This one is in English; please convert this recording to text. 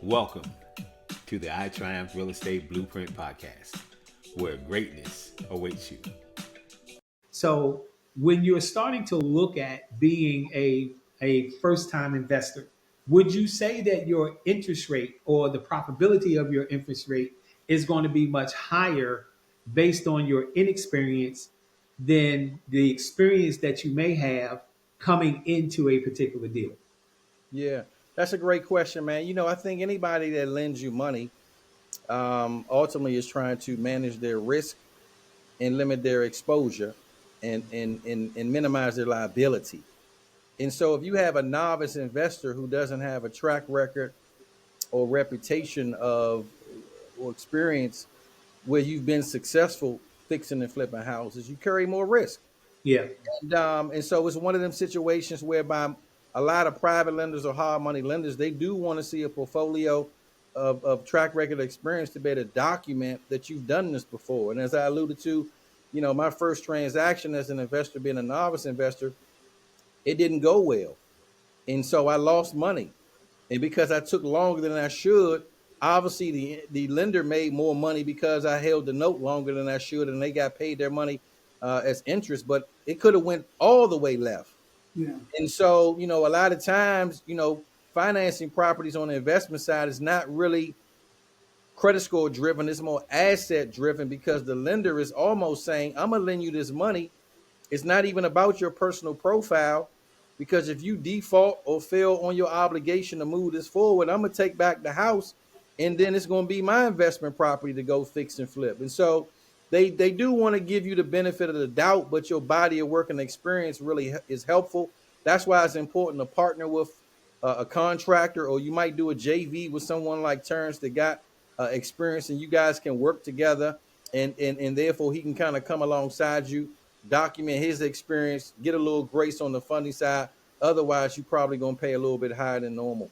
Welcome to the I Triumph Real Estate Blueprint Podcast, where greatness awaits you. So when you're starting to look at being a first time investor, would you say that your interest rate or the profitability of your interest rate is going to be much higher based on your inexperience than the experience that you may have coming into a particular deal? Yeah, that's a great question, man. I think anybody that lends you money ultimately is trying to manage their risk and limit their exposure and minimize their liability. And so if you have a novice investor who doesn't have a track record or reputation of or experience where you've been successful fixing and flipping houses, you carry more risk. Yeah. And so it's one of them situations whereby a lot of private lenders or hard money lenders, they do want to see a portfolio of track record experience to be able to document that you've done this before. And as I alluded to, my first transaction as an investor, being a novice investor, it didn't go well. And so I lost money. And because I took longer than I should, obviously the lender made more money because I held the note longer than I should, and they got paid their money as interest. But it could have went all the way left. Yeah. And so, a lot of times, financing properties on the investment side is not really credit score driven. It's more asset driven because the lender is almost saying, I'm going to lend you this money. It's not even about your personal profile, because if you default or fail on your obligation to move this forward, I'm going to take back the house, and then it's going to be my investment property to go fix and flip. And so they do want to give you the benefit of the doubt, but your body of work and experience really is helpful. That's why it's important to partner with a contractor, or you might do a JV with someone like Terrence that got experience, and you guys can work together, and therefore he can kind of come alongside you, document his experience, get a little grace on the funding side. Otherwise, you're probably going to pay a little bit higher than normal.